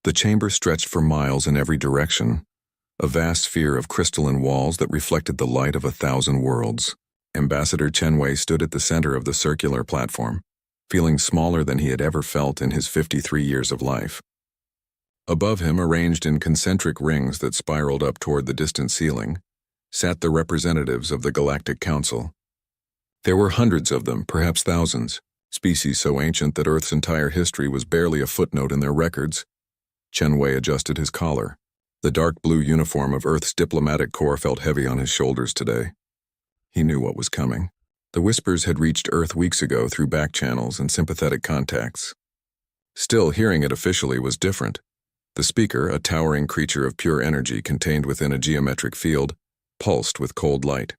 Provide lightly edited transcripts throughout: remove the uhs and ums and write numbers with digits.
The chamber stretched for miles in every direction, a vast sphere of crystalline walls that reflected the light of 1,000 worlds. Ambassador Chenwei stood at the center of the circular platform, feeling smaller than he had ever felt in his 53 years of life. Above him, arranged in concentric rings that spiraled up toward the distant ceiling, sat the representatives of the Galactic Council. There were hundreds of them, perhaps thousands, species so ancient that Earth's entire history was barely a footnote in their records. Chenwei adjusted his collar. The dark blue uniform of Earth's diplomatic corps felt heavy on his shoulders today. He knew what was coming. The whispers had reached Earth weeks ago through back channels and sympathetic contacts. Still, hearing it officially was different. The speaker, a towering creature of pure energy contained within a geometric field, pulsed with cold light.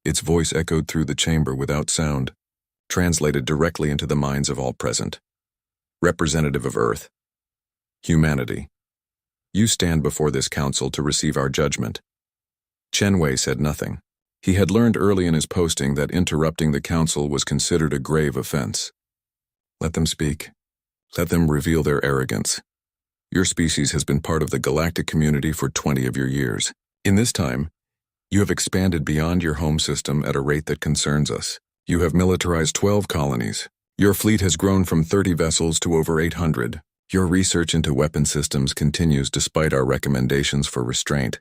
Its voice echoed through the chamber without sound, translated directly into the minds of all present. Representative of Earth, humanity, you stand before this council to receive our judgment. Chenwei said nothing. He had learned early in his posting that interrupting the council was considered a grave offense. Let them speak. Let them reveal their arrogance. Your species has been part of the galactic community for 20 of your years. In this time, you have expanded beyond your home system at a rate that concerns us. You have militarized 12 colonies. Your fleet has grown from 30 vessels to over 800. Your research into weapon systems continues despite our recommendations for restraint.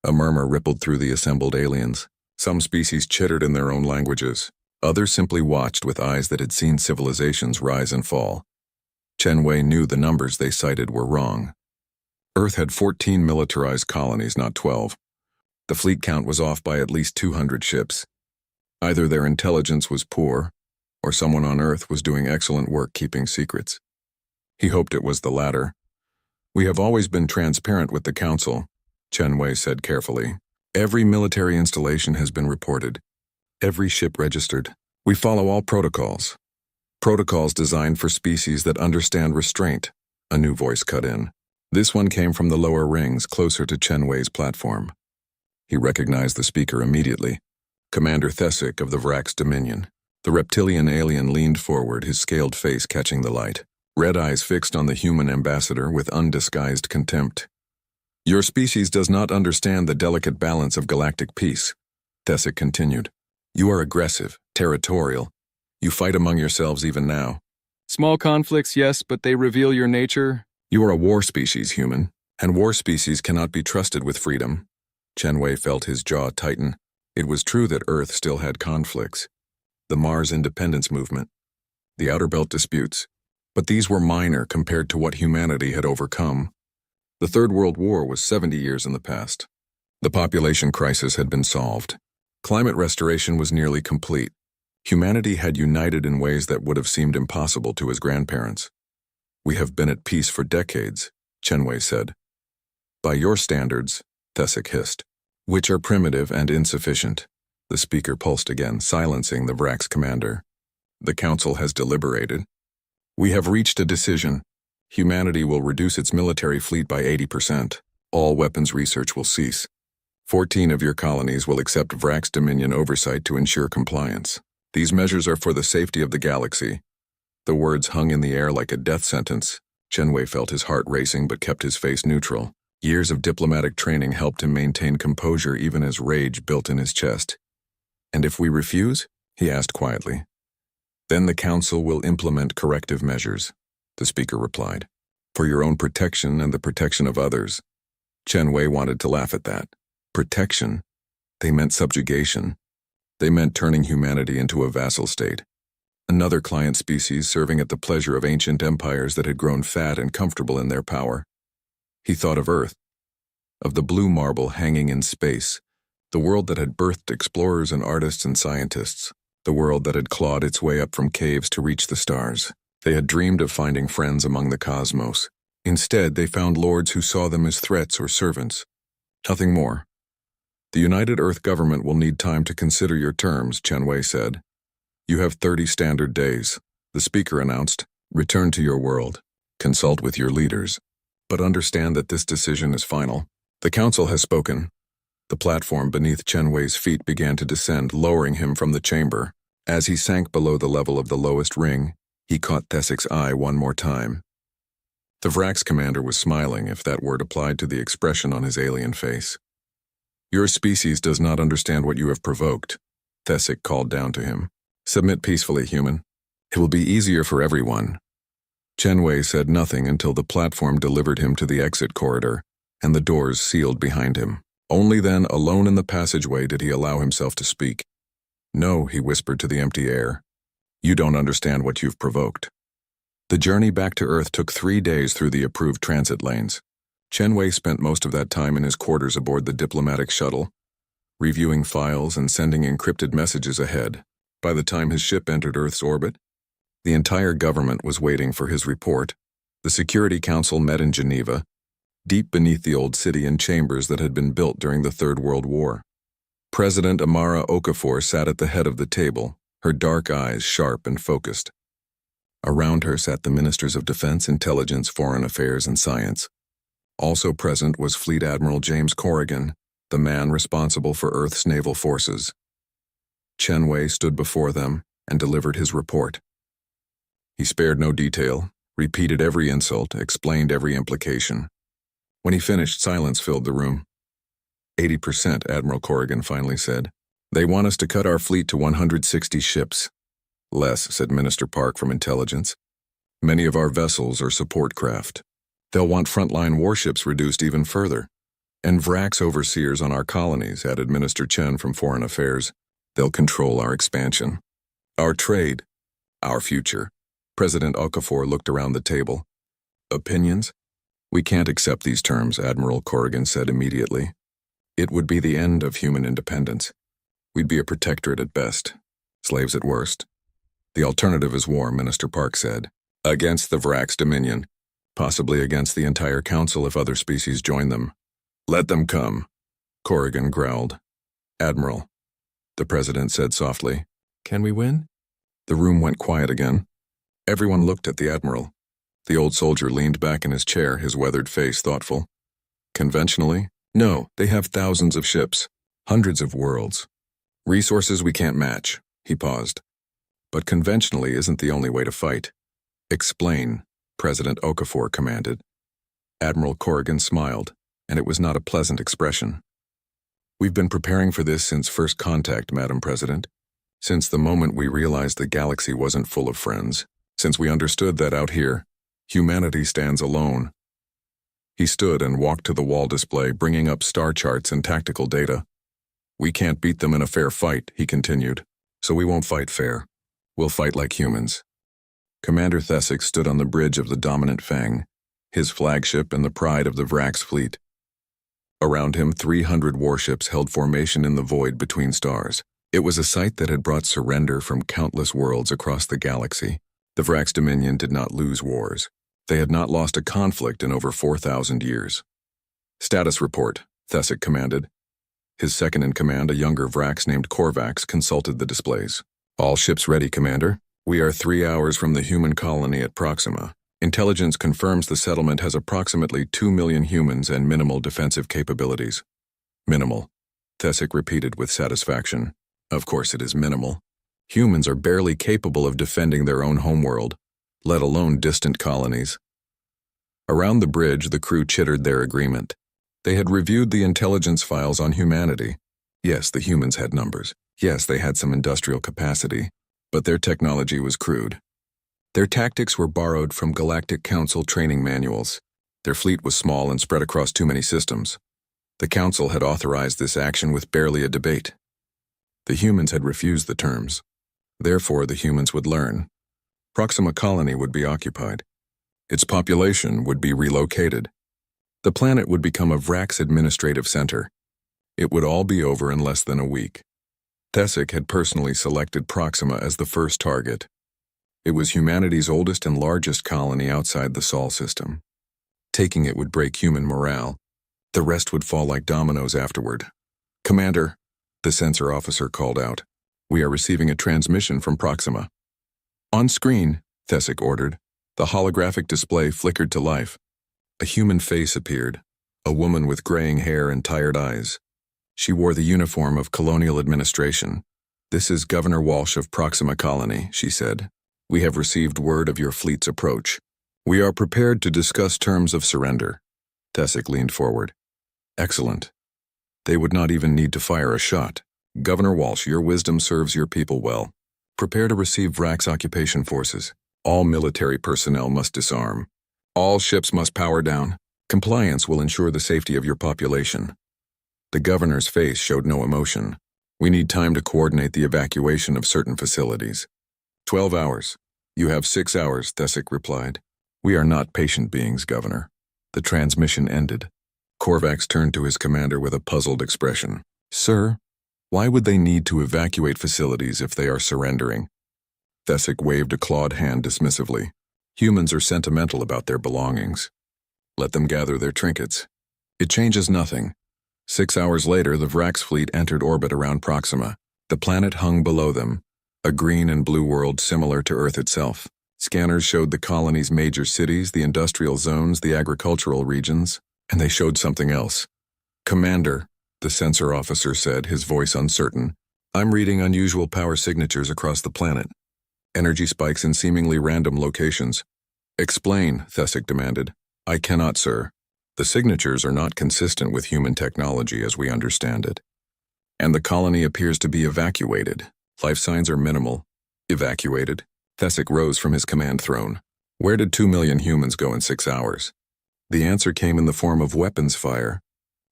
A murmur rippled through the assembled aliens. Some species chittered in their own languages. Others simply watched with eyes that had seen civilizations rise and fall. Chenwei knew the numbers they cited were wrong. Earth had 14 militarized colonies, not 12. The fleet count was off by at least 200 ships. Either their intelligence was poor, or someone on Earth was doing excellent work keeping secrets. He hoped it was the latter. We have always been transparent with the Council, Chenwei said carefully. Every military installation has been reported. Every ship registered. We follow all protocols. Protocols designed for species that understand restraint, a new voice cut in. This one came from the lower rings, closer to Chenwei's platform. He recognized the speaker immediately. Commander THFY of the Vrax Dominion. The reptilian alien leaned forward, his scaled face catching the light. Red eyes fixed on the human ambassador with undisguised contempt. Your species does not understand the delicate balance of galactic peace, THFY continued. You are aggressive, territorial. You fight among yourselves even now. Small conflicts, yes, but they reveal your nature. You are a war species, human, and war species cannot be trusted with freedom. Chenwei felt his jaw tighten. It was true that Earth still had conflicts. The Mars independence movement, the Outer Belt disputes, but these were minor compared to what humanity had overcome. The Third World War was 70 years in the past. The population crisis had been solved. Climate restoration was nearly complete. Humanity had united in ways that would have seemed impossible to his grandparents. We have been at peace for decades, Chenwei said. By your standards, THFY hissed, which are primitive and insufficient. The speaker pulsed again, silencing the Vrax commander. The council has deliberated. We have reached a decision. Humanity will reduce its military fleet by 80%. All weapons research will cease. 14 of your colonies will accept Vrax Dominion oversight to ensure compliance. These measures are for the safety of the galaxy. The words hung in the air like a death sentence. Chenwei felt his heart racing but kept his face neutral. Years of diplomatic training helped him maintain composure even as rage built in his chest. And if we refuse? He asked quietly. Then the council will implement corrective measures, the speaker replied. For your own protection and the protection of others. Chenwei wanted to laugh at that. Protection? They meant subjugation. They meant turning humanity into a vassal state. Another client species serving at the pleasure of ancient empires that had grown fat and comfortable in their power. He thought of Earth, of the blue marble hanging in space, the world that had birthed explorers and artists and scientists, the world that had clawed its way up from caves to reach the stars. They had dreamed of finding friends among the cosmos. Instead, they found lords who saw them as threats or servants. Nothing more. The United Earth government will need time to consider your terms, Chenwei said. You have 30 standard days, the speaker announced. Return to your world. Consult with your leaders. But understand that this decision is final. The council has spoken. The platform beneath Chenwei's feet began to descend, lowering him from the chamber. As he sank below the level of the lowest ring, he caught THFY's eye one more time. The Vrax commander was smiling, if that word applied to the expression on his alien face. Your species does not understand what you have provoked, THFY called down to him. Submit peacefully, human. It will be easier for everyone. Chenwei said nothing until the platform delivered him to the exit corridor, and the doors sealed behind him. Only then, alone in the passageway, did he allow himself to speak. No, he whispered to the empty air. You don't understand what you've provoked. The journey back to Earth took 3 days through the approved transit lanes. Chenwei spent most of that time in his quarters aboard the diplomatic shuttle, reviewing files and sending encrypted messages ahead. By the time his ship entered Earth's orbit, the entire government was waiting for his report. The Security Council met in Geneva, deep beneath the old city in chambers that had been built during the Third World War. President Amara Okafor sat at the head of the table, her dark eyes sharp and focused. Around her sat the Ministers of Defense, Intelligence, Foreign Affairs, and Science. Also present was Fleet Admiral James Corrigan, the man responsible for Earth's naval forces. Chenwei stood before them and delivered his report. He spared no detail, repeated every insult, explained every implication. When he finished, silence filled the room. 80%, Admiral Corrigan finally said. They want us to cut our fleet to 160 ships. Less, said Minister Park from Intelligence. Many of our vessels are support craft. They'll want frontline warships reduced even further. And Vrax overseers on our colonies, added Minister Chen from Foreign Affairs. They'll control our expansion. Our trade. Our future. President Okafor looked around the table. Opinions? We can't accept these terms, Admiral Corrigan said immediately. It would be the end of human independence. We'd be a protectorate at best, slaves at worst. The alternative is war, Minister Park said. Against the Vrax Dominion, possibly against the entire council if other species join them. Let them come, Corrigan growled. Admiral, the president said softly. Can we win? The room went quiet again. Everyone looked at the admiral. The old soldier leaned back in his chair, his weathered face thoughtful. Conventionally? No, they have thousands of ships, hundreds of worlds. Resources we can't match, he paused. But conventionally isn't the only way to fight. Explain, President Okafor commanded. Admiral Corrigan smiled, and it was not a pleasant expression. We've been preparing for this since first contact, Madam President. Since the moment we realized the galaxy wasn't full of friends. Since we understood that out here, humanity stands alone. He stood and walked to the wall display, bringing up star charts and tactical data. We can't beat them in a fair fight, he continued, so we won't fight fair. We'll fight like humans. Commander THFY stood on the bridge of the dominant Fang, his flagship and the pride of the Vrax fleet. Around him, 300 warships held formation in the void between stars. It was a sight that had brought surrender from countless worlds across the galaxy. The Vrax Dominion did not lose wars. They had not lost a conflict in over 4,000 years. Status report, THFY commanded. His second-in-command, a younger Vrax named Korvax, consulted the displays. All ships ready, Commander. We are 3 hours from the human colony at Proxima. Intelligence confirms the settlement has approximately 2 million humans and minimal defensive capabilities. Minimal, THFY repeated with satisfaction. Of course it is minimal. Humans are barely capable of defending their own homeworld, let alone distant colonies. Around the bridge, the crew chittered their agreement. They had reviewed the intelligence files on humanity. Yes, the humans had numbers. Yes, they had some industrial capacity, but their technology was crude. Their tactics were borrowed from Galactic Council training manuals. Their fleet was small and spread across too many systems. The Council had authorized this action with barely a debate. The humans had refused the terms. Therefore, the humans would learn. Proxima Colony would be occupied. Its population would be relocated. The planet would become a Vrax administrative center. It would all be over in less than a week. THFY had personally selected Proxima as the first target. It was humanity's oldest and largest colony outside the Sol system. Taking it would break human morale. The rest would fall like dominoes afterward. Commander, the sensor officer called out. We are receiving a transmission from Proxima. On screen, THFY ordered. The holographic display flickered to life. A human face appeared, a woman with graying hair and tired eyes. She wore the uniform of colonial administration. This is Governor Walsh of Proxima Colony, she said. We have received word of your fleet's approach. We are prepared to discuss terms of surrender. THFY leaned forward. Excellent. They would not even need to fire a shot. Governor Walsh, your wisdom serves your people well. Prepare to receive VRAX occupation forces. All military personnel must disarm. All ships must power down. Compliance will ensure the safety of your population. The governor's face showed no emotion. We need time to coordinate the evacuation of certain facilities. 12 hours. You have 6 hours, THFY replied. We are not patient beings, Governor. The transmission ended. Korvax turned to his commander with a puzzled expression. Sir, why would they need to evacuate facilities if they are surrendering? THFY waved a clawed hand dismissively. Humans are sentimental about their belongings. Let them gather their trinkets. It changes nothing. 6 hours later, the VRAX fleet entered orbit around Proxima. The planet hung below them, a green and blue world similar to Earth itself. Scanners showed the colony's major cities, the industrial zones, the agricultural regions, and they showed something else. Commander, the sensor officer said, his voice uncertain, I'm reading unusual power signatures across the planet. Energy spikes in seemingly random locations. Explain, THFY demanded. I cannot, sir. The signatures are not consistent with human technology as we understand it. And the colony appears to be evacuated. Life signs are minimal. Evacuated? THFY rose from his command throne. Where did 2 million humans go in 6 hours? The answer came in the form of weapons fire.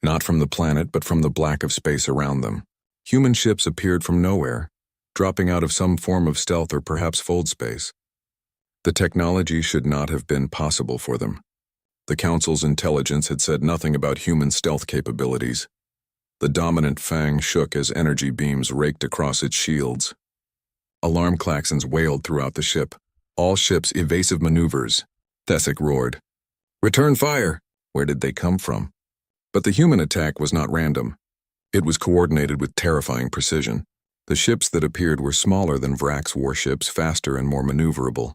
Not from the planet, but from the black of space around them. Human ships appeared from nowhere, dropping out of some form of stealth or perhaps fold space. The technology should not have been possible for them. The Council's intelligence had said nothing about human stealth capabilities. The dominant fang shook as energy beams raked across its shields. Alarm klaxons wailed throughout the ship. All ships evasive maneuvers. THFY roared. Return fire! Where did they come from? But the human attack was not random. It was coordinated with terrifying precision. The ships that appeared were smaller than VRAX warships, faster and more maneuverable.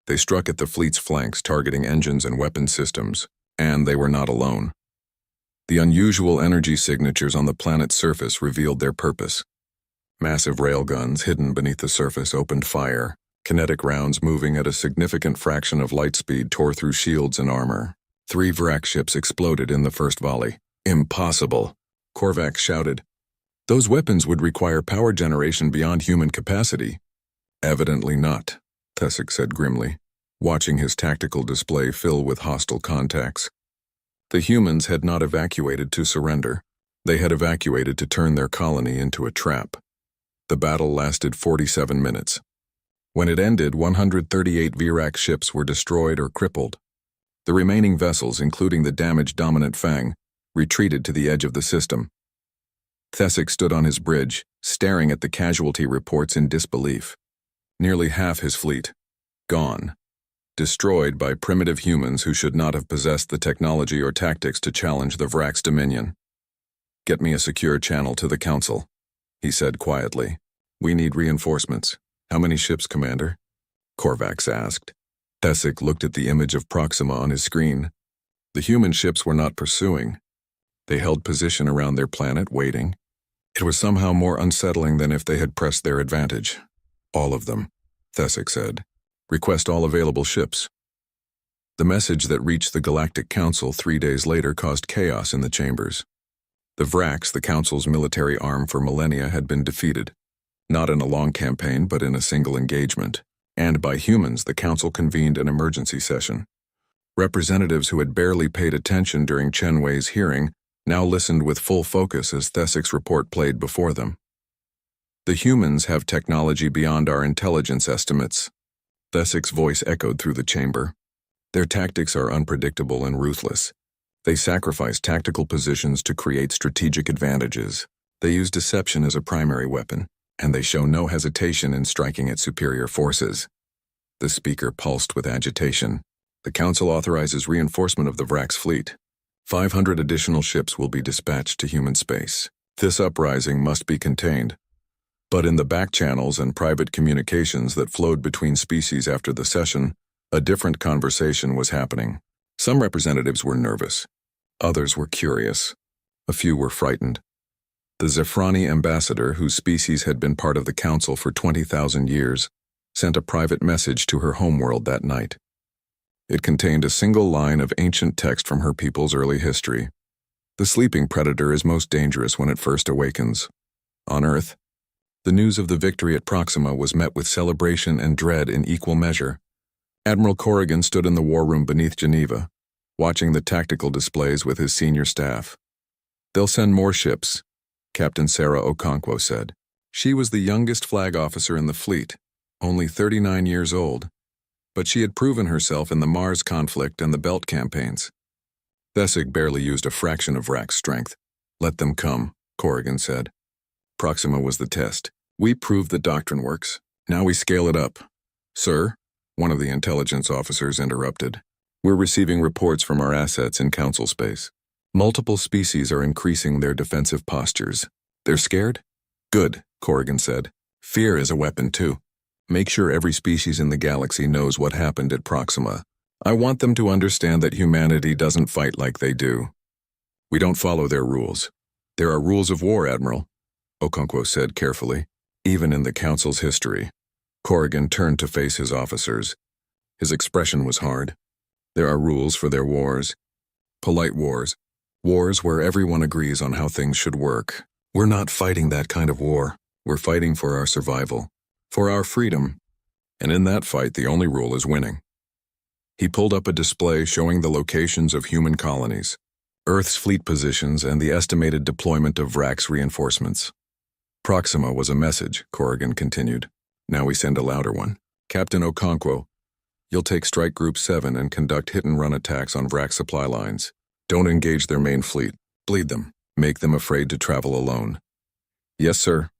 They struck at the fleet's flanks, targeting engines and weapon systems, and they were not alone. The unusual energy signatures on the planet's surface revealed their purpose. Massive railguns hidden beneath the surface opened fire. Kinetic rounds moving at a significant fraction of light speed tore through shields and armor. 3 VRAX ships exploded in the first volley. Impossible, Korvax shouted. Those weapons would require power generation beyond human capacity. Evidently not, THFY said grimly, watching his tactical display fill with hostile contacts. The humans had not evacuated to surrender. They had evacuated to turn their colony into a trap. The battle lasted 47 minutes. When it ended, 138 VRAX ships were destroyed or crippled. The remaining vessels, including the damaged dominant fang, retreated to the edge of the system. THFY stood on his bridge, staring at the casualty reports in disbelief. Nearly half his fleet. Gone. Destroyed by primitive humans who should not have possessed the technology or tactics to challenge the VRAX dominion. Get me a secure channel to the Council, he said quietly. We need reinforcements. How many ships, Commander? Korvax asked. THFY looked at the image of Proxima on his screen. The human ships were not pursuing. They held position around their planet, waiting. It was somehow more unsettling than if they had pressed their advantage. All of them, THFY said. Request all available ships. The message that reached the Galactic Council 3 days later caused chaos in the chambers. The VRAX, the Council's military arm for millennia, had been defeated. Not in a long campaign, but in a single engagement. And by humans, the Council convened an emergency session. Representatives who had barely paid attention during Chenwei's hearing now listened with full focus as THFY's report played before them. The humans have technology beyond our intelligence estimates. THFY's voice echoed through the chamber. Their tactics are unpredictable and ruthless. They sacrifice tactical positions to create strategic advantages. They use deception as a primary weapon, and they show no hesitation in striking at superior forces. The speaker pulsed with agitation. The Council authorizes reinforcement of the VRAX fleet. 500 additional ships will be dispatched to human space. This uprising must be contained. But in the back channels and private communications that flowed between species after the session, a different conversation was happening. Some representatives were nervous. Others were curious. A few were frightened. The Zephrani ambassador, whose species had been part of the Council for 20,000 years, sent a private message to her homeworld that night. It contained a single line of ancient text from her people's early history. The sleeping predator is most dangerous when it first awakens. On Earth, the news of the victory at Proxima was met with celebration and dread in equal measure. Admiral Corrigan stood in the war room beneath Geneva, watching the tactical displays with his senior staff. "They'll send more ships," Captain Sarah Okonkwo said. She was the youngest flag officer in the fleet, only 39 years old, but she had proven herself in the Mars conflict and the Belt campaigns. THFY barely used a fraction of Rack's strength. "Let them come," Corrigan said. Proxima was the test. "We proved the doctrine works. Now we scale it up." "Sir," one of the intelligence officers interrupted. "We're receiving reports from our assets in Council space. Multiple species are increasing their defensive postures. They're scared?" "Good," Corrigan said. "Fear is a weapon too. Make sure every species in the galaxy knows what happened at Proxima. I want them to understand that humanity doesn't fight like they do. We don't follow their rules. There are rules of war, Admiral," Okonkwo said carefully, "even in the Council's history." Corrigan turned to face his officers. His expression was hard. "There are rules for their wars. Polite wars. Wars where everyone agrees on how things should work. We're not fighting that kind of war. We're fighting for our survival, for our freedom. And in that fight, the only rule is winning." He pulled up a display showing the locations of human colonies, Earth's fleet positions, and the estimated deployment of Rack's reinforcements. "Proxima was a message," Corrigan continued. "Now we send a louder one. Captain Okonkwo, you'll take Strike Group 7 and conduct hit-and-run attacks on Rack supply lines. Don't engage their main fleet. Bleed them. Make them afraid to travel alone." "Yes, sir."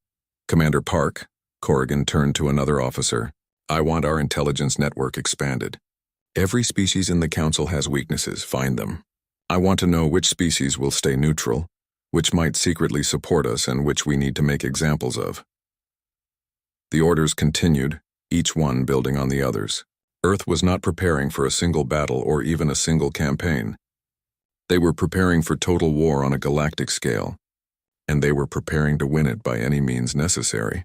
"Commander Park," Corrigan turned to another officer, "I want our intelligence network expanded. Every species in the Council has weaknesses. Find them. I want to know which species will stay neutral, which might secretly support us, and which we need to make examples of." The orders continued, each one building on the others. Earth was not preparing for a single battle or even a single campaign. They were preparing for total war on a galactic scale, and they were preparing to win it by any means necessary.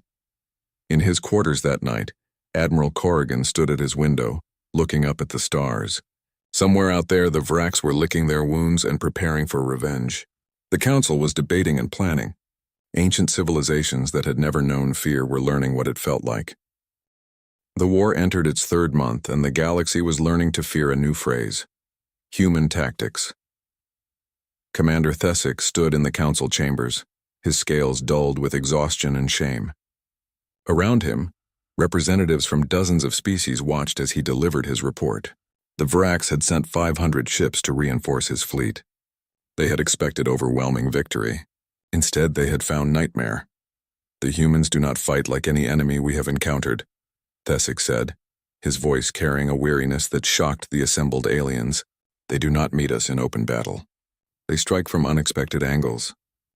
In his quarters that night, Admiral Corrigan stood at his window, looking up at the stars. Somewhere out there, the Vraks were licking their wounds and preparing for revenge. The Council was debating and planning. Ancient civilizations that had never known fear were learning what it felt like. The war entered its third month, and the galaxy was learning to fear a new phrase: human tactics. Commander THFY stood in the Council chambers, his scales dulled with exhaustion and shame. Around him, representatives from dozens of species watched as he delivered his report. The Vraks had sent 500 ships to reinforce his fleet. They had expected overwhelming victory. Instead, they had found nightmare. "The humans do not fight like any enemy we have encountered," THFY said, his voice carrying a weariness that shocked the assembled aliens. "They do not meet us in open battle. They strike from unexpected angles.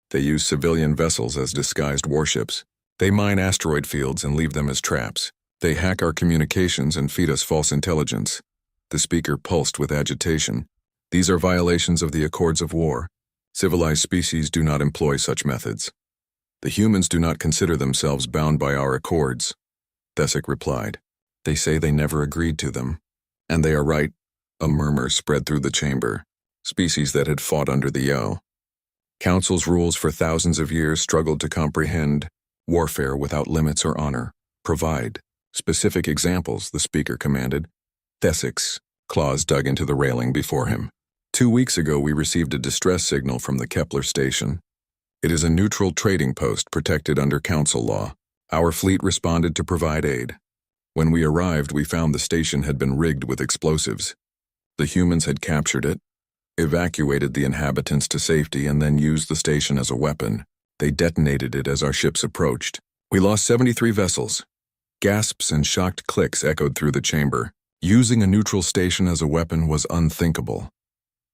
They use civilian vessels as disguised warships. They mine asteroid fields and leave them as traps. They hack our communications and feed us false intelligence." The speaker pulsed with agitation. "These are violations of the Accords of War. Civilized species do not employ such methods. The humans do not consider themselves bound by our accords." THFY replied. "They say they never agreed to them. And they are right." A murmur spread through the chamber. Species that had fought under the yoke. Council's rules for thousands of years struggled to comprehend warfare without limits or honor. "Provide specific examples," the speaker commanded. THFY's claws dug into the railing before him. 2 weeks ago, we received a distress signal from the Kepler station. It is a neutral trading post protected under Council law. Our fleet responded to provide aid. When we arrived, we found the station had been rigged with explosives. The humans had captured it, evacuated the inhabitants to safety, and then used the station as a weapon. They detonated it as our ships approached. We lost 73 vessels. Gasps and shocked clicks echoed through the chamber. Using a neutral station as a weapon was unthinkable.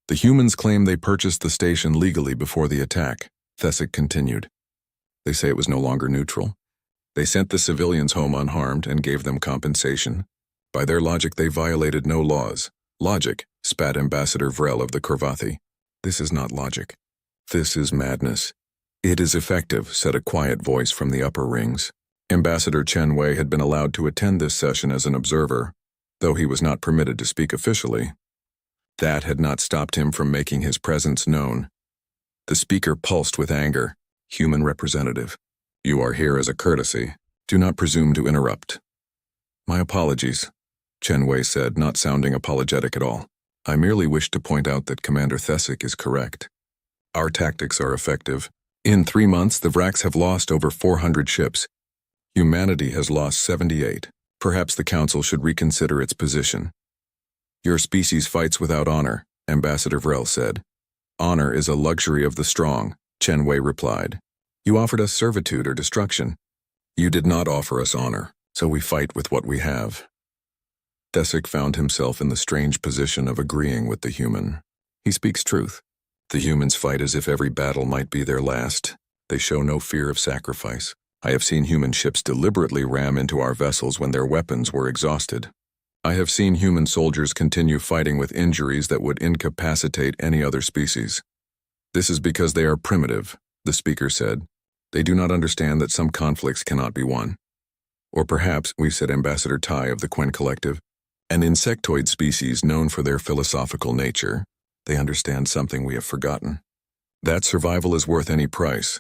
The humans claim they purchased the station legally before the attack, THFY continued. They say it was no longer neutral. They sent the civilians home unharmed and gave them compensation. By their logic, they violated no laws. Logic, spat Ambassador Vrel of the Korvathi. This is not logic. This is madness. It is effective, said a quiet voice from the upper rings. Ambassador Chen Wei had been allowed to attend this session as an observer. though he was not permitted to speak officially. That had not stopped him from making his presence known. The speaker pulsed with anger. Human representative. You are here as a courtesy. Do not presume to interrupt. My apologies, Chen Wei said, not sounding apologetic at all. I merely wish to point out that Commander Thesic is correct. Our tactics are effective. In 3 months, the Vracs have lost over 400 ships. Humanity has lost 78. Perhaps the Council should reconsider its position. Your species fights without honor, Ambassador Vrel said. Honor is a luxury of the strong, Chen Wei replied. You offered us servitude or destruction. You did not offer us honor, so we fight with what we have. Thesic found himself in the strange position of agreeing with the human. He speaks truth. The humans fight as if every battle might be their last. They show no fear of sacrifice. I have seen human ships deliberately ram into our vessels when their weapons were exhausted. I have seen human soldiers continue fighting with injuries that would incapacitate any other species. This is because they are primitive, the speaker said. They do not understand that some conflicts cannot be won. Or perhaps, we said Ambassador Tai of the Quen Collective, an insectoid species known for their philosophical nature, they understand something we have forgotten. That survival is worth any price.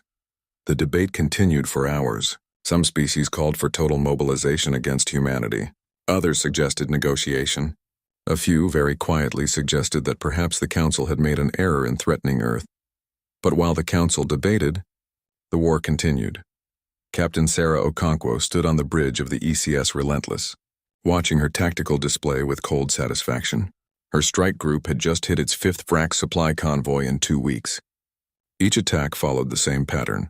The debate continued for hours. Some species called for total mobilization against humanity. Others suggested negotiation. A few very quietly suggested that perhaps the Council had made an error in threatening Earth. But while the Council debated, the war continued. Captain Sarah Okonkwo stood on the bridge of the ECS Relentless, watching her tactical display with cold satisfaction. Her strike group had just hit its 5th Vrac supply convoy in 2 weeks. Each attack followed the same pattern.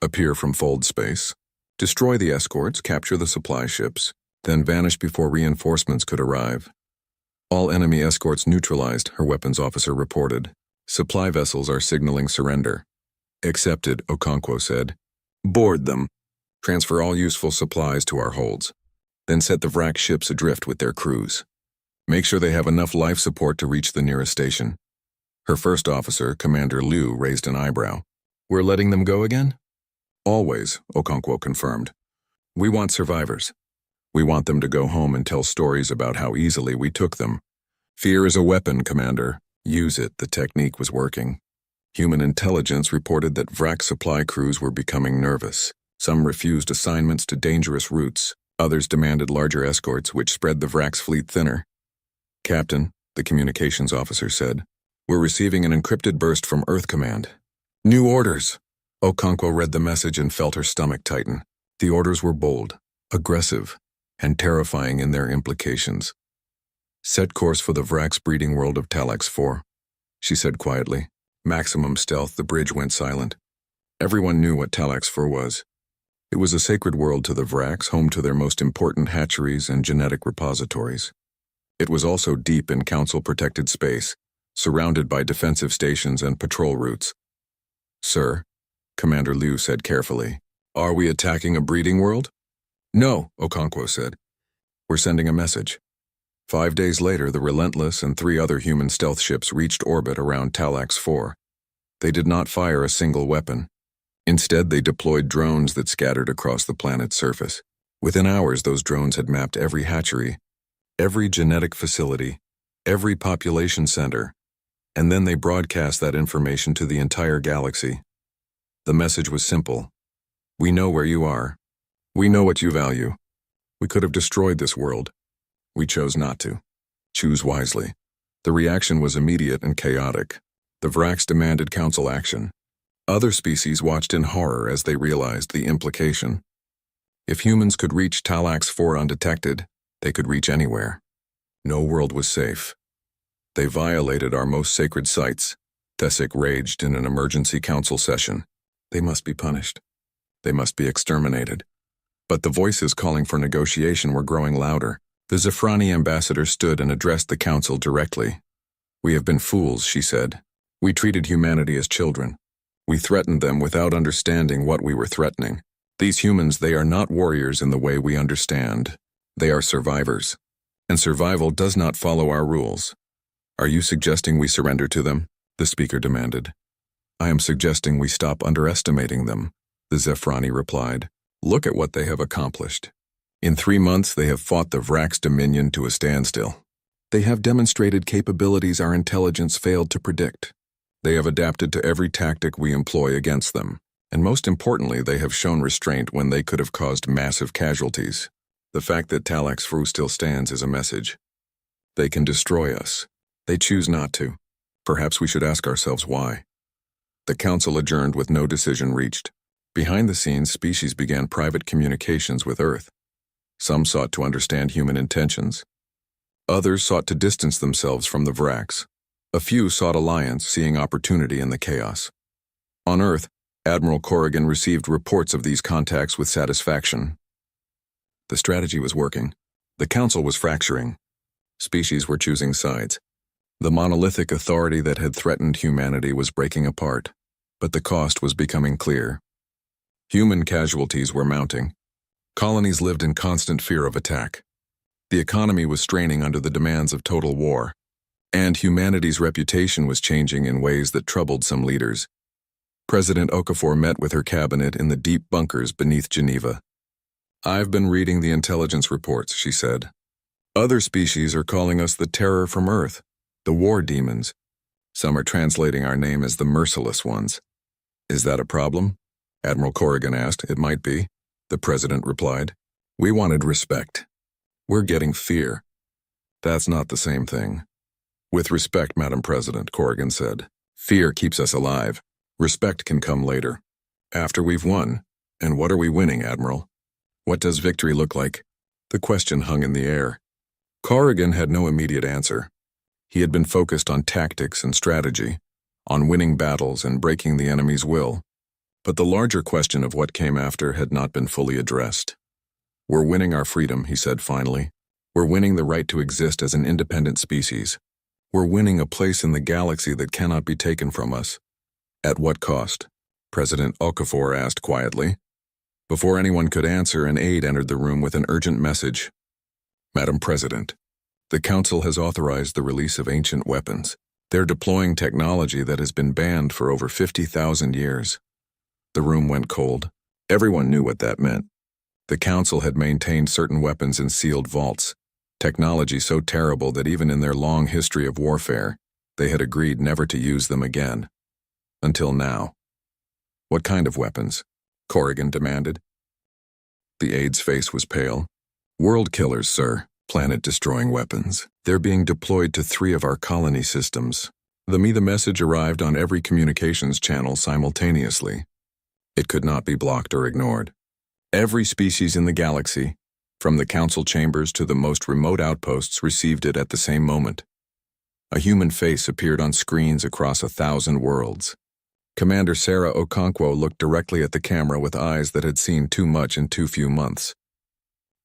Appear from fold space, destroy the escorts, capture the supply ships, then vanish before reinforcements could arrive. All enemy escorts neutralized, her weapons officer reported. Supply vessels are signaling surrender. Accepted, Okonkwo said. Board them. Transfer all useful supplies to our holds. Then set the Vrac ships adrift with their crews. Make sure they have enough life support to reach the nearest station. Her first officer, Commander Liu, raised an eyebrow. We're letting them go again? Always, Okonkwo confirmed. We want survivors. We want them to go home and tell stories about how easily we took them. Fear is a weapon, Commander. Use it, the technique was working. Human intelligence reported that Vrac supply crews were becoming nervous. Some refused assignments to dangerous routes. Others demanded larger escorts, which spread the Vrac's fleet thinner. Captain, the communications officer said, we're receiving an encrypted burst from Earth Command. New orders. Okonkwo read the message and felt her stomach tighten. The orders were bold, aggressive, and terrifying in their implications. Set course for the Vrac's breeding world of Talax 4, she said quietly. Maximum stealth, the bridge went silent. Everyone knew what Talax 4 was. It was a sacred world to the Vracs, home to their most important hatcheries and genetic repositories. It was also deep in Council-protected space, surrounded by defensive stations and patrol routes. Sir, Commander Liu said carefully, are we attacking a breeding world? No, Okonkwo said. We're sending a message. 5 days later, the Relentless and 3 other human stealth ships reached orbit around Talax 4. They did not fire a single weapon. Instead, they deployed drones that scattered across the planet's surface. Within hours, those drones had mapped every hatchery, every genetic facility, every population center, and then they broadcast that information to the entire galaxy. The message was simple. We know where you are. We know what you value. We could have destroyed this world. We chose not to. Choose wisely. The reaction was immediate and chaotic. The Vracs demanded Council action. Other species watched in horror as they realized the implication. If humans could reach Talax 4 undetected, they could reach anywhere. No world was safe. They violated our most sacred sites. Thesic raged in an emergency council session. They must be punished. They must be exterminated. But the voices calling for negotiation were growing louder. The Zafrani ambassador stood and addressed the council directly. We have been fools, she said. We treated humanity as children. We threatened them without understanding what we were threatening. These humans, they are not warriors in the way we understand. They are survivors. And survival does not follow our rules. Are you suggesting we surrender to them? The speaker demanded. I am suggesting we stop underestimating them, the Zafrani replied. Look at what they have accomplished. In 3 months, they have fought the Vrax Dominion to a standstill. They have demonstrated capabilities our intelligence failed to predict. They have adapted to every tactic we employ against them, and most importantly, they have shown restraint when they could have caused massive casualties. The fact that THFY still stands is a message. They can destroy us. They choose not to. Perhaps we should ask ourselves why. The council adjourned with no decision reached. Behind the scenes, species began private communications with Earth. Some sought to understand human intentions. Others sought to distance themselves from the Vrax. A few sought alliance, seeing opportunity in the chaos. On Earth, Admiral Corrigan received reports of these contacts with satisfaction. The strategy was working. The council was fracturing. Species were choosing sides. The monolithic authority that had threatened humanity was breaking apart, but the cost was becoming clear. Human casualties were mounting. Colonies lived in constant fear of attack. The economy was straining under the demands of total war, and humanity's reputation was changing in ways that troubled some leaders. President Okafor met with her cabinet in the deep bunkers beneath Geneva. "I've been reading the intelligence reports," she said. "Other species are calling us the terror from Earth, the war demons. Some are translating our name as the merciless ones. Is that a problem?" Admiral Corrigan asked. "It might be," the president replied. "We wanted respect. We're getting fear. That's not the same thing." "With respect, Madam President," Corrigan said. "Fear keeps us alive. Respect can come later. After we've won. And what are we winning, Admiral? What does victory look like?" The question hung in the air. Corrigan had no immediate answer. He had been focused on tactics and strategy, on winning battles and breaking the enemy's will. But the larger question of what came after had not been fully addressed. "We're winning our freedom," he said finally. "We're winning the right to exist as an independent species. We're winning a place in the galaxy that cannot be taken from us." "At what cost?" President Okafor asked quietly. Before anyone could answer, an aide entered the room with an urgent message. "Madam President, the Council has authorized the release of ancient weapons. They're deploying technology that has been banned for over 50,000 years. The room went cold. Everyone knew what that meant. The Council had maintained certain weapons in sealed vaults, technology so terrible that even in their long history of warfare, they had agreed never to use them again. Until now. "What kind of weapons?" Corrigan demanded. The aide's face was pale. "World killers, sir. Planet-destroying weapons. They're being deployed to 3 of our colony systems. The message arrived on every communications channel simultaneously. It could not be blocked or ignored. Every species in the galaxy, from the council chambers to the most remote outposts, received it at the same moment. A human face appeared on screens across 1,000 worlds. Commander Sarah Okonkwo looked directly at the camera with eyes that had seen too much in too few months.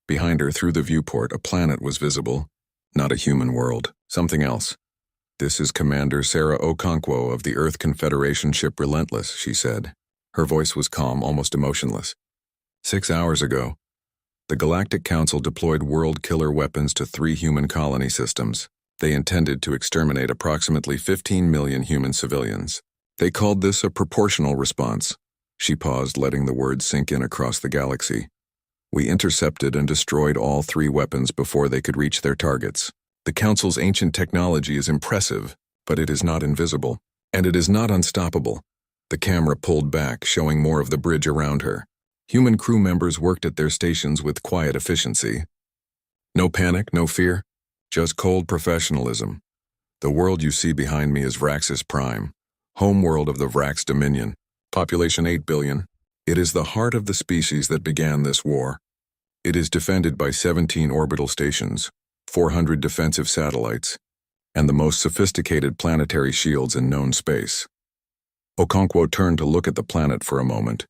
Behind her, through the viewport, a planet was visible. Not a human world. Something else. "This is Commander Sarah Okonkwo of the Earth Confederation ship Relentless," she said. Her voice was calm, almost emotionless. 6 hours ago, the Galactic Council deployed world-killer weapons to 3 human colony systems. They intended to exterminate approximately 15 million human civilians. They called this a proportional response. She paused, letting the words sink in across the galaxy. "We intercepted and destroyed all 3 weapons before they could reach their targets. The Council's ancient technology is impressive, but it is not invisible, and it is not unstoppable." The camera pulled back, showing more of the bridge around her. Human crew members worked at their stations with quiet efficiency. No panic, no fear, just cold professionalism. "The world you see behind me is Vraxis Prime, homeworld of the Vrax Dominion, population 8 billion. It is the heart of the species that began this war. It is defended by 17 orbital stations, 400 defensive satellites, and the most sophisticated planetary shields in known space." Okonkwo turned to look at the planet for a moment,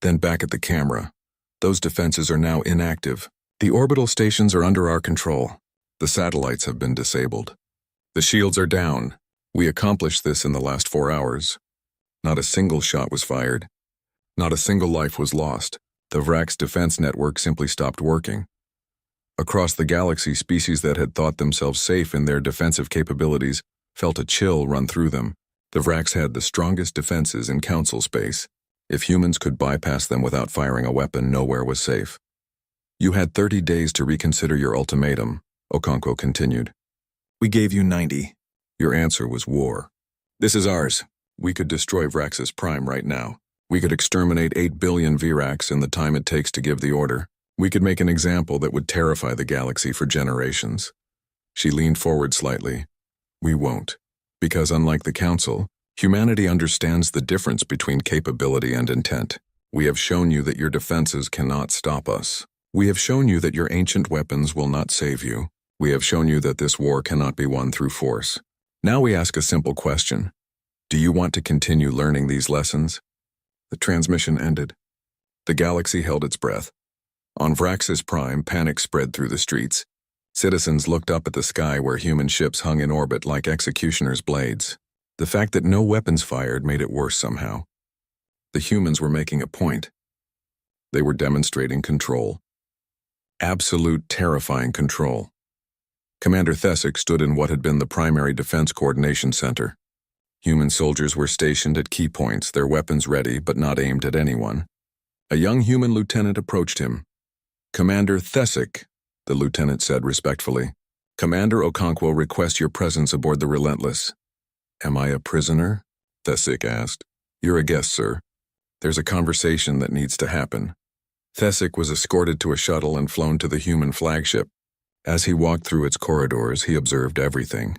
then back at the camera. "Those defenses are now inactive. The orbital stations are under our control. The satellites have been disabled. The shields are down. We accomplished this in the last 4 hours. Not a single shot was fired. Not a single life was lost. The Vrax defense network simply stopped working." Across the galaxy, species that had thought themselves safe in their defensive capabilities felt a chill run through them. The Vrax had the strongest defenses in Council space. If humans could bypass them without firing a weapon, nowhere was safe. You had 30 days to reconsider your ultimatum, Okonkwo continued. We gave you 90. Your answer was war. This is ours. We could destroy Vraxis Prime right now. We could exterminate 8 billion Virax in the time it takes to give the order. We could make an example that would terrify the galaxy for generations. She leaned forward slightly. We won't. Because unlike the Council, humanity understands the difference between capability and intent. We have shown you that your defenses cannot stop us. We have shown you that your ancient weapons will not save you. We have shown you that this war cannot be won through force. Now we ask a simple question. Do you want to continue learning these lessons? The transmission ended. The galaxy held its breath. On Vraxis Prime, panic spread through the streets. Citizens looked up at the sky where human ships hung in orbit like executioners' blades. The fact that no weapons fired made it worse somehow. The humans were making a point. They were demonstrating control. Absolute, terrifying control. Commander THFY stood in what had been the primary defense coordination center. Human soldiers were stationed at key points, their weapons ready but not aimed at anyone. A young human lieutenant approached him. Commander THFY, the lieutenant said respectfully. Commander Okonkwo requests your presence aboard the Relentless. Am I a prisoner? THFY asked. You're a guest, sir. There's a conversation that needs to happen. THFY was escorted to a shuttle and flown to the human flagship. As he walked through its corridors, he observed everything.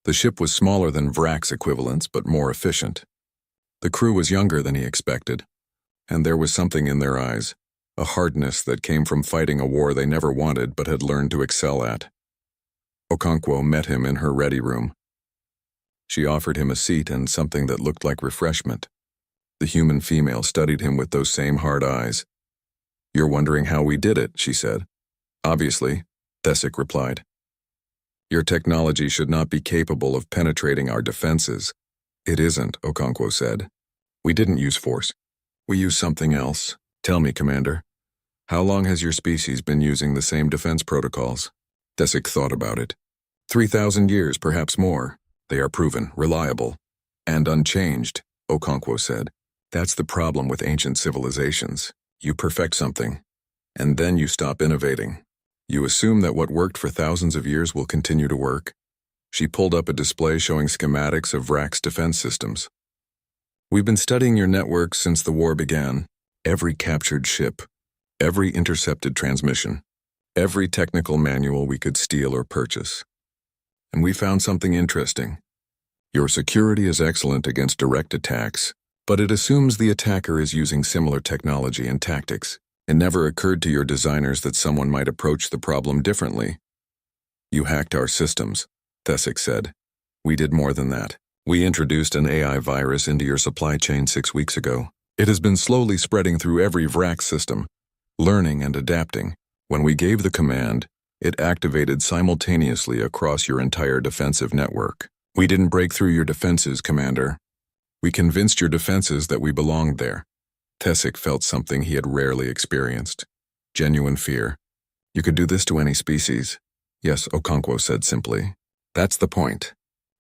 The ship was smaller than Vrax equivalents, but more efficient. The crew was younger than he expected, and there was something in their eyes, a hardness that came from fighting a war they never wanted but had learned to excel at. Okonkwo met him in her ready room. She offered him a seat and something that looked like refreshment. The human female studied him with those same hard eyes. You're wondering how we did it, she said. Obviously, THFY replied. Your technology should not be capable of penetrating our defenses. It isn't, Okonkwo said. We didn't use force. We used something else. Tell me, Commander. How long has your species been using the same defense protocols? THFY thought about it. 3,000 years, perhaps more. They are proven, reliable, and unchanged, Okonkwo said. That's the problem with ancient civilizations. You perfect something, and then you stop innovating. You assume that what worked for thousands of years will continue to work. She pulled up a display showing schematics of Vrax defense systems. We've been studying your network since the war began. Every captured ship, every intercepted transmission, every technical manual we could steal or purchase. And we found something interesting. Your security is excellent against direct attacks, but it assumes the attacker is using similar technology and tactics. It never occurred to your designers that someone might approach the problem differently. You hacked our systems, THFY said. We did more than that. We introduced an AI virus into your supply chain 6 weeks ago. It has been slowly spreading through every Vrax system, learning and adapting. When we gave the command, it activated simultaneously across your entire defensive network. We didn't break through your defenses, Commander. We convinced your defenses that we belonged there. THFY felt something he had rarely experienced. Genuine fear. You could do this to any species. Yes, Okonkwo said simply. That's the point.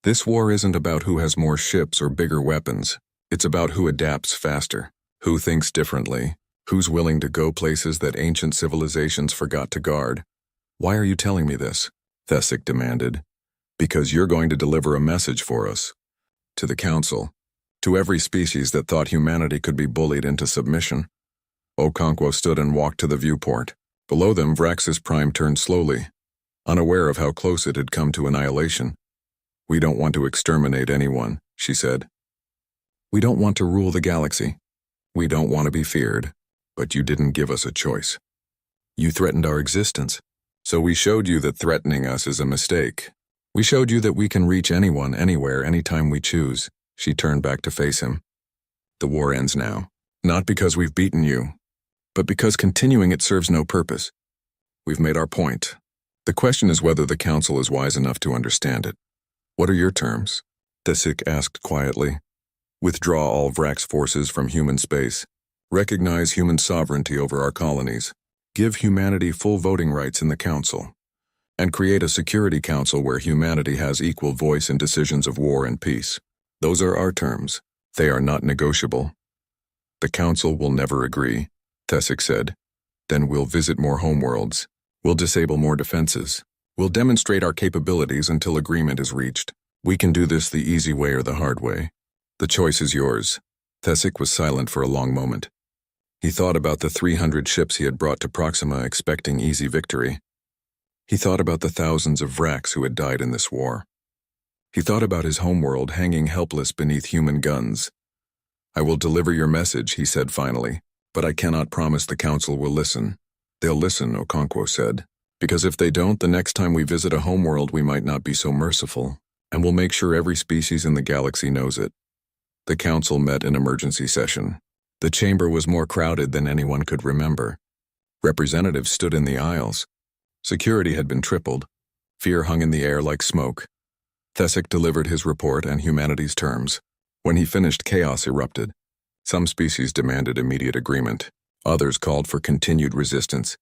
This war isn't about who has more ships or bigger weapons. It's about who adapts faster, who thinks differently, who's willing to go places that ancient civilizations forgot to guard. Why are you telling me this? THFY demanded. Because you're going to deliver a message for us. To the Council. To every species that thought humanity could be bullied into submission. Okonkwo stood and walked to the viewport. Below them, Vraxis Prime turned slowly, unaware of how close it had come to annihilation. We don't want to exterminate anyone, she said. We don't want to rule the galaxy. We don't want to be feared, but you didn't give us a choice. You threatened our existence, so we showed you that threatening us is a mistake. We showed you that we can reach anyone, anywhere, anytime we choose. She turned back to face him. The war ends now, not because we've beaten you, but because continuing it serves no purpose. We've made our point. The question is whether the Council is wise enough to understand it. What are your terms? THFY asked quietly. Withdraw all Vrax forces from human space. Recognize human sovereignty over our colonies. Give humanity full voting rights in the Council. And create a Security Council where humanity has equal voice in decisions of war and peace. Those are our terms. They are not negotiable. The Council will never agree, THFY said. Then we'll visit more homeworlds. We'll disable more defenses. We'll demonstrate our capabilities until agreement is reached. We can do this the easy way or the hard way. The choice is yours." THFY was silent for a long moment. He thought about the 300 ships he had brought to Proxima expecting easy victory. He thought about the thousands of Vraks who had died in this war. He thought about his homeworld hanging helpless beneath human guns. "I will deliver your message," he said finally, "but I cannot promise the Council will listen." "They'll listen," Okonkwo said, "because if they don't, the next time we visit a homeworld we might not be so merciful, and we'll make sure every species in the galaxy knows it." The Council met in emergency session. The chamber was more crowded than anyone could remember. Representatives stood in the aisles. Security had been tripled. Fear hung in the air like smoke. THFY delivered his report and humanity's terms. When he finished, chaos erupted. Some species demanded immediate agreement. Others called for continued resistance.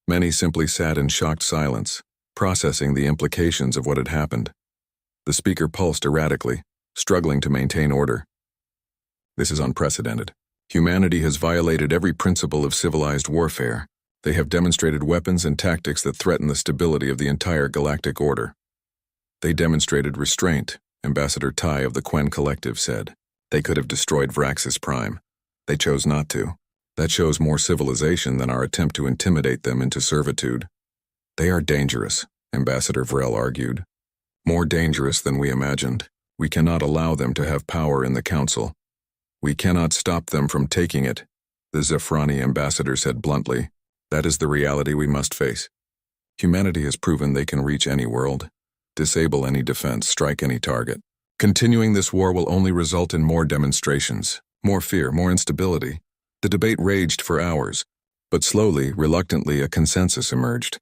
Many simply sat in shocked silence, processing the implications of what had happened. The speaker pulsed erratically, struggling to maintain order. "This is unprecedented. Humanity has violated every principle of civilized warfare. They have demonstrated weapons and tactics that threaten the stability of the entire galactic order. They demonstrated restraint," Ambassador Tai of the Quen Collective said. "They could have destroyed Vraxis Prime. They chose not to. That shows more civilization than our attempt to intimidate them into servitude." "They are dangerous," Ambassador Vrel argued. "More dangerous than we imagined. We cannot allow them to have power in the Council. We cannot stop them from taking it," the Zephrani ambassador said bluntly. "That is the reality we must face. Humanity has proven they can reach any world, disable any defense, strike any target. Continuing this war will only result in more demonstrations, more fear, more instability." The debate raged for hours, but slowly, reluctantly, a consensus emerged.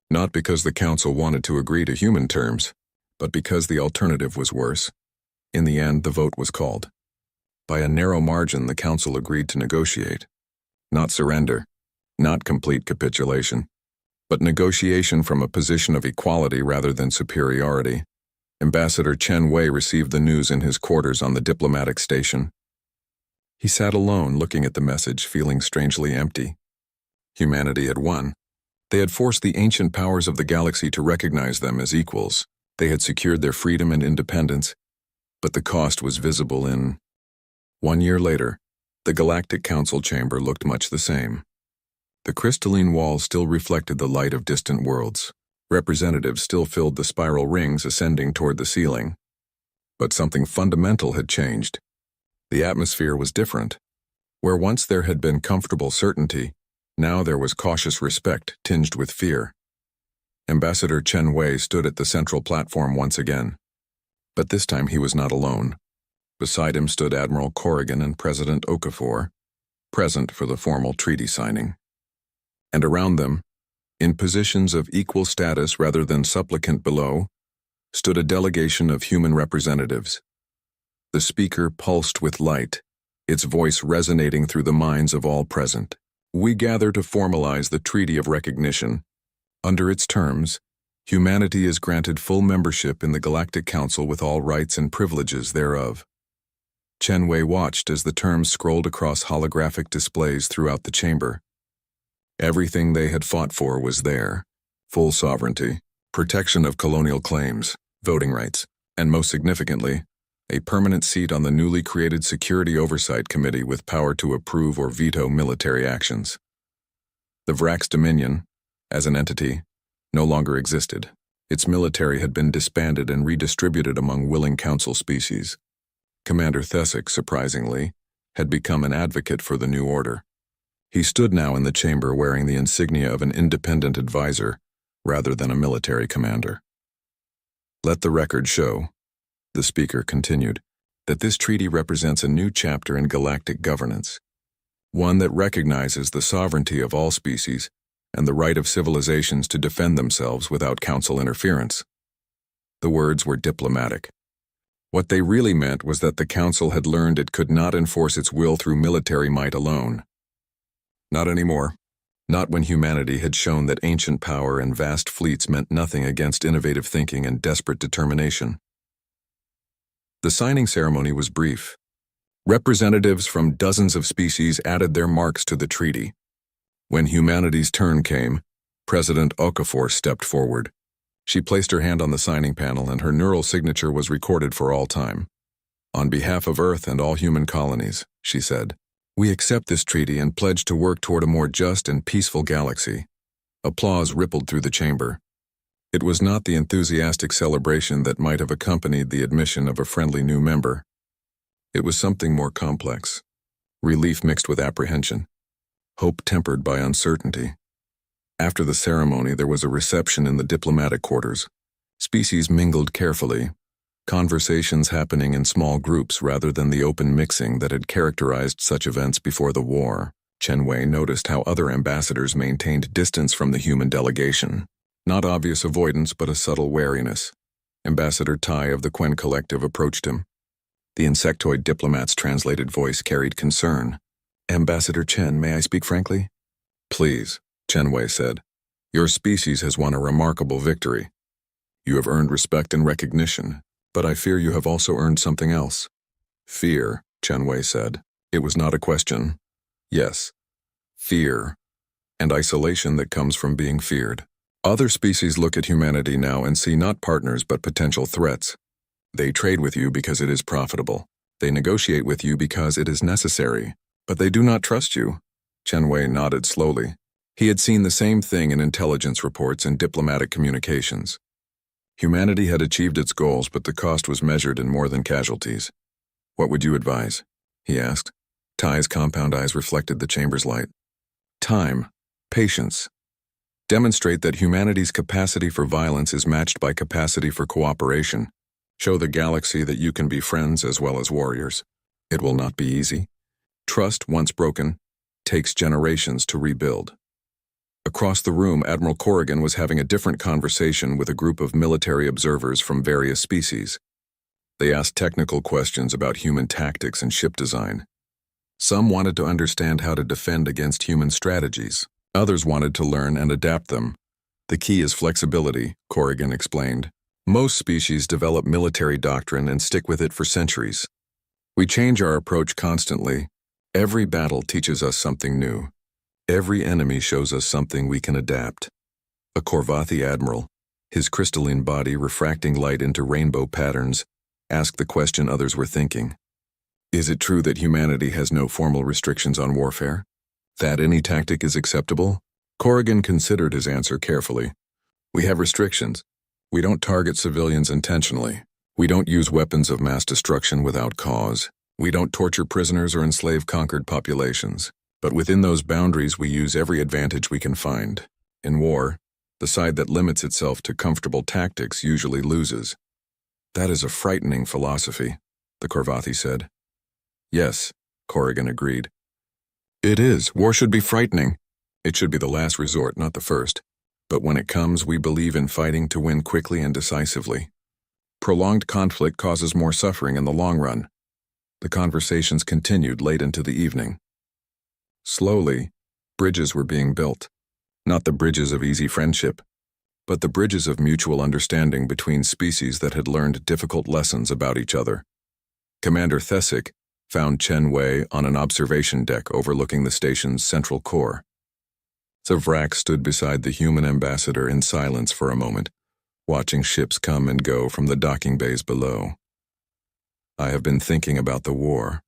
Not because the Council wanted to agree to human terms, but because the alternative was worse. In the end, the vote was called. By a narrow margin, the Council agreed to negotiate. Not surrender, not complete capitulation, but negotiation from a position of equality rather than superiority. Ambassador Chen Wei received the news in his quarters on the diplomatic station. He sat alone, looking at the message, feeling strangely empty. Humanity had won. They had forced the ancient powers of the galaxy to recognize them as equals. They had secured their freedom and independence, but the cost was visible in... 1 year later, the Galactic Council chamber looked much the same. The crystalline walls still reflected the light of distant worlds. Representatives still filled the spiral rings ascending toward the ceiling. But something fundamental had changed. The atmosphere was different. Where once there had been comfortable certainty, now there was cautious respect tinged with fear. Ambassador Chen Wei stood at the central platform once again. But this time he was not alone. Beside him stood Admiral Corrigan and President Okafor, present for the formal treaty signing. And around them, in positions of equal status rather than supplicant below, stood a delegation of human representatives. The speaker pulsed with light, its voice resonating through the minds of all present. "We gather to formalize the Treaty of Recognition. Under its terms, humanity is granted full membership in the Galactic Council with all rights and privileges thereof." Chen Wei watched as the terms scrolled across holographic displays throughout the chamber. Everything they had fought for was there: full sovereignty, protection of colonial claims, voting rights, and most significantly, a permanent seat on the newly created Security Oversight Committee with power to approve or veto military actions. The Vrax Dominion, as an entity, no longer existed. Its military had been disbanded and redistributed among willing council species. Commander THFY, surprisingly, had become an advocate for the new order. He stood now in the chamber wearing the insignia of an independent advisor rather than a military commander. "Let the record show," the speaker continued, "that this treaty represents a new chapter in galactic governance, one that recognizes the sovereignty of all species and the right of civilizations to defend themselves without council interference." The words were diplomatic. What they really meant was that the Council had learned it could not enforce its will through military might alone. Not anymore. Not when humanity had shown that ancient power and vast fleets meant nothing against innovative thinking and desperate determination. The signing ceremony was brief. Representatives from dozens of species added their marks to the treaty. When humanity's turn came, President Okafor stepped forward. She placed her hand on the signing panel and her neural signature was recorded for all time. "On behalf of Earth and all human colonies," she said, "we accept this treaty and pledge to work toward a more just and peaceful galaxy." Applause rippled through the chamber. It was not the enthusiastic celebration that might have accompanied the admission of a friendly new member. It was something more complex. Relief mixed with apprehension. Hope tempered by uncertainty. After the ceremony, there was a reception in the diplomatic quarters. Species mingled carefully, conversations happening in small groups rather than the open mixing that had characterized such events before the war. Chenwei noticed how other ambassadors maintained distance from the human delegation. Not obvious avoidance, but a subtle wariness. Ambassador Tai of the Quen Collective approached him. The insectoid diplomat's translated voice carried concern. "Ambassador Chen, may I speak frankly?" "Please," Chenwei said. "Your species has won a remarkable victory. You have earned respect and recognition, but I fear you have also earned something else." "Fear," Chenwei said. It was not a question. Yes, fear, and isolation that comes from being feared. Other species look at humanity now and see not partners but potential threats. They trade with you because it is profitable. They negotiate with you because it is necessary. But they do not trust you. Chenwei nodded slowly. He had seen the same thing in intelligence reports and diplomatic communications. Humanity had achieved its goals, but the cost was measured in more than casualties. "What would you advise?" he asked. Tai's compound eyes reflected the chamber's light. "Time. Patience. Demonstrate that humanity's capacity for violence is matched by capacity for cooperation. Show the galaxy that you can be friends as well as warriors. It will not be easy. Trust, once broken, takes generations to rebuild." Across the room, Admiral Corrigan was having a different conversation with a group of military observers from various species. They asked technical questions about human tactics and ship design. Some wanted to understand how to defend against human strategies. Others wanted to learn and adapt them. "The key is flexibility," Corrigan explained. "Most species develop military doctrine and stick with it for centuries. We change our approach constantly. Every battle teaches us something new. Every enemy shows us something we can adapt." A Korvathi admiral, his crystalline body refracting light into rainbow patterns, asked the question others were thinking. "Is it true that humanity has no formal restrictions on warfare? That any tactic is acceptable?" Corrigan considered his answer carefully. "We have restrictions. We don't target civilians intentionally. We don't use weapons of mass destruction without cause. We don't torture prisoners or enslave conquered populations. But within those boundaries, we use every advantage we can find. In war, the side that limits itself to comfortable tactics usually loses." "That is a frightening philosophy," the Korvathi said. "Yes," Corrigan agreed. "It is. War should be frightening. It should be the last resort, not the first. But when it comes, we believe in fighting to win quickly and decisively. Prolonged conflict causes more suffering in the long run." The conversations continued late into the evening. Slowly, bridges were being built. Not the bridges of easy friendship, but the bridges of mutual understanding between species that had learned difficult lessons about each other. Commander THFY found Chenwei on an observation deck overlooking the station's central core. Zavrak stood beside the human ambassador in silence for a moment, watching ships come and go from the docking bays below. "I have been thinking about the war,"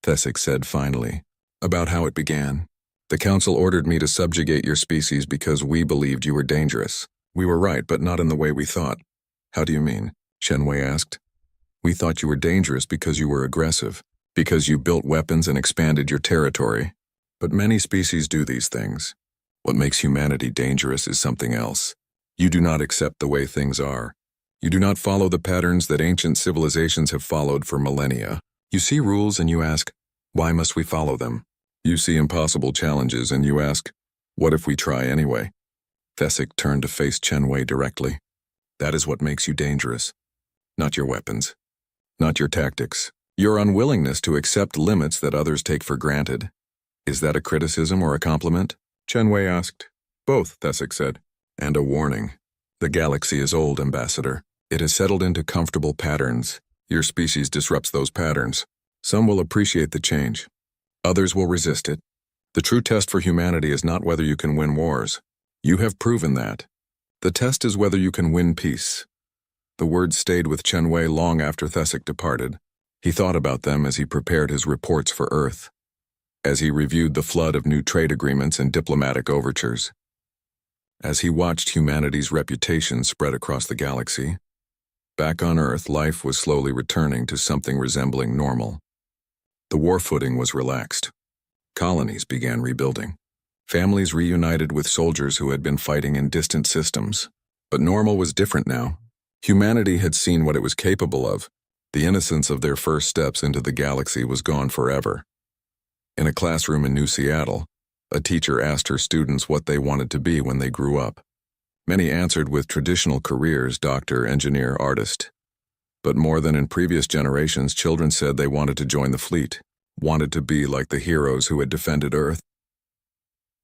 THFY said finally, "about how it began. The Council ordered me to subjugate your species because we believed you were dangerous. We were right, but not in the way we thought." "How do you mean?" Chenwei asked. "We thought you were dangerous because you were aggressive, because you built weapons and expanded your territory. But many species do these things. What makes humanity dangerous is something else. You do not accept the way things are. You do not follow the patterns that ancient civilizations have followed for millennia. You see rules and you ask, why must we follow them? You see impossible challenges and you ask, what if we try anyway?" THFY turned to face Chenwei directly. "That is what makes you dangerous. Not your weapons. Not your tactics. Your unwillingness to accept limits that others take for granted. Is that a criticism or a compliment?" Chenwei asked. "Both," THFY said. "And a warning. The galaxy is old, Ambassador. It has settled into comfortable patterns. Your species disrupts those patterns. Some will appreciate the change. Others will resist it. The true test for humanity is not whether you can win wars. You have proven that. The test is whether you can win peace. The words stayed with Chen Wei long after THFY departed. He thought about them as he prepared his reports for Earth, as he reviewed the flood of new trade agreements and diplomatic overtures, as he watched humanity's reputation spread across the galaxy. Back on Earth, life was slowly returning to something resembling normal. The war footing was relaxed. Colonies began rebuilding. Families reunited with soldiers who had been fighting in distant systems. But normal was different now. Humanity had seen what it was capable of. The innocence of their first steps into the galaxy was gone forever. In a classroom in New Seattle, a teacher asked her students what they wanted to be when they grew up. Many answered with traditional careers: doctor, engineer, artist. But more than in previous generations, children said they wanted to join the fleet, wanted to be like the heroes who had defended Earth.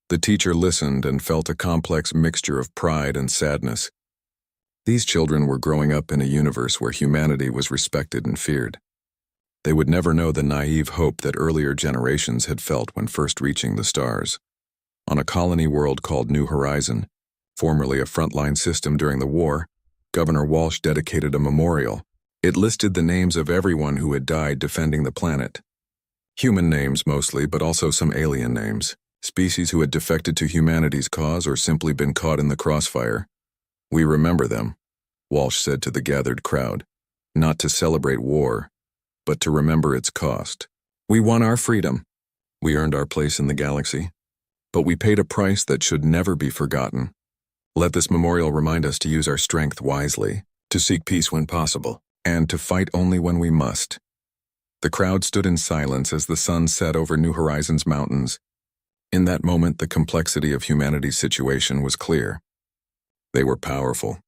The teacher listened and felt a complex mixture of pride and sadness. These children were growing up in a universe where humanity was respected and feared. They would never know the naive hope that earlier generations had felt when first reaching the stars. On a colony world called New Horizon, formerly a frontline system during the war, Governor Walsh dedicated a memorial. It listed the names of everyone who had died defending the planet. Human names mostly, but also some alien names. Species who had defected to humanity's cause or simply been caught in the crossfire. "We remember them," Walsh said to the gathered crowd, "not to celebrate war, but to remember its cost. We won our freedom. We earned our place in the galaxy. But we paid a price that should never be forgotten. Let this memorial remind us to use our strength wisely, to seek peace when possible, and to fight only when we must." The crowd stood in silence as the sun set over New Horizons mountains. In that moment, the complexity of humanity's situation was clear. They were powerful.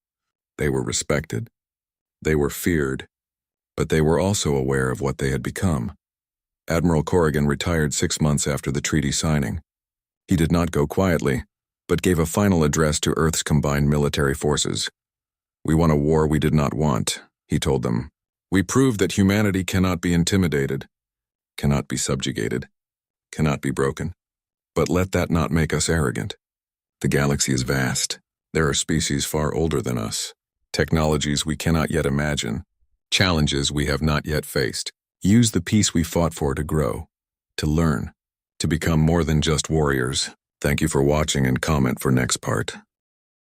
They were respected. They were feared. But they were also aware of what they had become. Admiral Corrigan retired 6 months after the treaty signing. He did not go quietly, but gave a final address to Earth's combined military forces. "We won a war we did not want," he told them. "We proved that humanity cannot be intimidated, cannot be subjugated, cannot be broken. But let that not make us arrogant. The galaxy is vast. There are species far older than us, technologies we cannot yet imagine, challenges we have not yet faced. Use the peace we fought for to grow, to learn, to become more than just warriors." Thank you for watching and comment for next part.